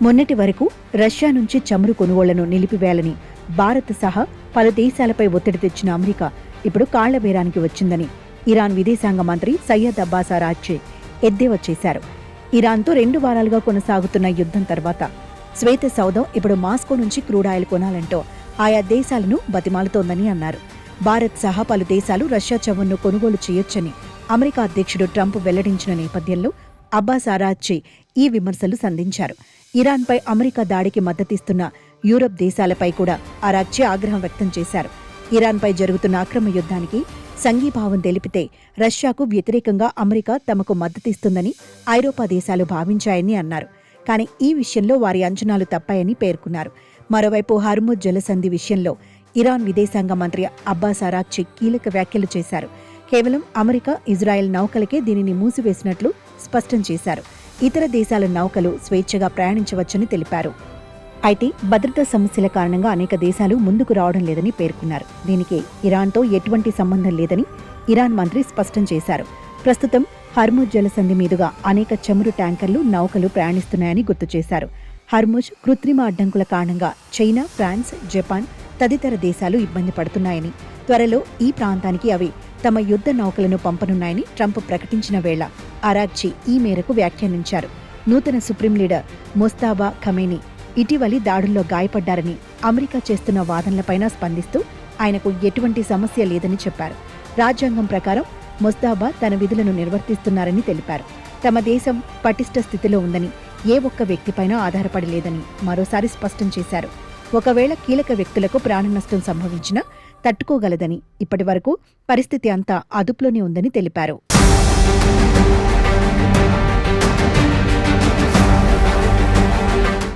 మొన్నటి వరకు రష్యా నుంచి చమురు కొనుగోళ్లను నిలిపివేయాలని భారత్ సహా పలు దేశాలపై ఒత్తిడి తెచ్చిన అమెరికా ఇప్పుడు కాళ్లబేరానికి వచ్చిందని ఇరాన్ విదేశాంగ మంత్రి సయ్యద్ అబ్బాస్ అరాగ్చి ఎద్దేవా చేశారు. ఇరాన్తో 2 వారాలుగా కొనసాగుతున్న యుద్ధం తర్వాత శ్వేత సౌధం ఇప్పుడు మాస్కో నుంచి క్రూడ్ ఆయిల్ కొనాలంటూ ఆయా దేశాలను బతిమాలుతోందని అన్నారు. భారత్ సహా పలు దేశాలు రష్యా చమురును కొనుగోలు చేయొచ్చని అమెరికా అధ్యక్షుడు ట్రంప్ వెల్లడించిన నేపథ్యంలో అబ్బాస్ అరాగ్చి ఈ విమర్శలు సంధించారు. ఇరాన్పై అమెరికా దాడికి మద్దతిస్తున్న యూరప్ దేశాలపై కూడా అరాగ్చి ఆగ్రహం వ్యక్తం చేశారు. ఇరాన్పై జరుగుతున్న అక్రమ యుద్ధానికి సంఘీభావం తెలిపితే రష్యాకు వ్యతిరేకంగా అమెరికా తమకు మద్దతిస్తుందని ఐరోపా దేశాలు భావించాయని అన్నారు. కానీ ఈ విషయంలో వారి అంచనాలు తప్పాయని పేర్కొన్నారు. మరోవైపు హర్ముజ్ జలసంధి విషయంలో ఇరాన్ విదేశాంగ మంత్రి అబ్బాస్ అరాగ్చి కీలక వ్యాఖ్యలు చేశారు. కేవలం అమెరికా, ఇజ్రాయెల్ నౌకలకే దీనిని మూసివేసినట్లు స్పష్టం చేశారు. ఇతర దేశాల నౌకలు స్వేచ్ఛగా ప్రయాణించవచ్చని తెలిపారు. అయితే భద్రతా సమస్యల కారణంగా అనేక దేశాలు ముందుకు రావడం లేదని పేర్కొన్నారు. దీనికి ఇరాన్తో ఎటువంటి సంబంధం లేదని ఇరాన్ మంత్రి స్పష్టం చేశారు. ప్రస్తుతం హర్ముజ్ జలసంధి మీదుగా అనేక చమురు ట్యాంకర్లు, నౌకలు ప్రయాణిస్తున్నాయని గుర్తు చేశారు. హర్ముజ్ కృత్రిమ అడ్డంకుల కారణంగా చైనా, ఫ్రాన్స్, జపాన్ తదితర దేశాలు ఇబ్బంది పడుతున్నాయని, త్వరలో ఈ ప్రాంతానికి అవి తమ యుద్ధ నౌకలను పంపనున్నాయని ట్రంప్ ప్రకటించిన వేళ అరాగ్చి ఈ మేరకు వ్యాఖ్యానించారు. నూతన సుప్రీం లీడర్ ముస్తాబా ఖమేనీ ఇటీవలి దాడుల్లో గాయపడ్డారని, అమెరికా చేస్తున్న వాదనలపైన స్పందిస్తూ ఆయనకు ఎటువంటి సమస్య లేదని చెప్పారు. రాజ్యాంగం ప్రకారం ముస్తాబా తన విధులను నిర్వర్తిస్తున్నారని తెలిపారు. తమ దేశం పటిష్ట స్థితిలో ఉందని, ఏ ఒక్క వ్యక్తిపైన ఆధారపడి లేదని మరోసారి స్పష్టం చేశారు. ఒకవేళ కీలక వ్యక్తులకు ప్రాణ నష్టం సంభవించినా తట్టుకోగలదని, ఇప్పటివరకు పరిస్థితి అంతా అదుపులోనే ఉందని తెలిపారు.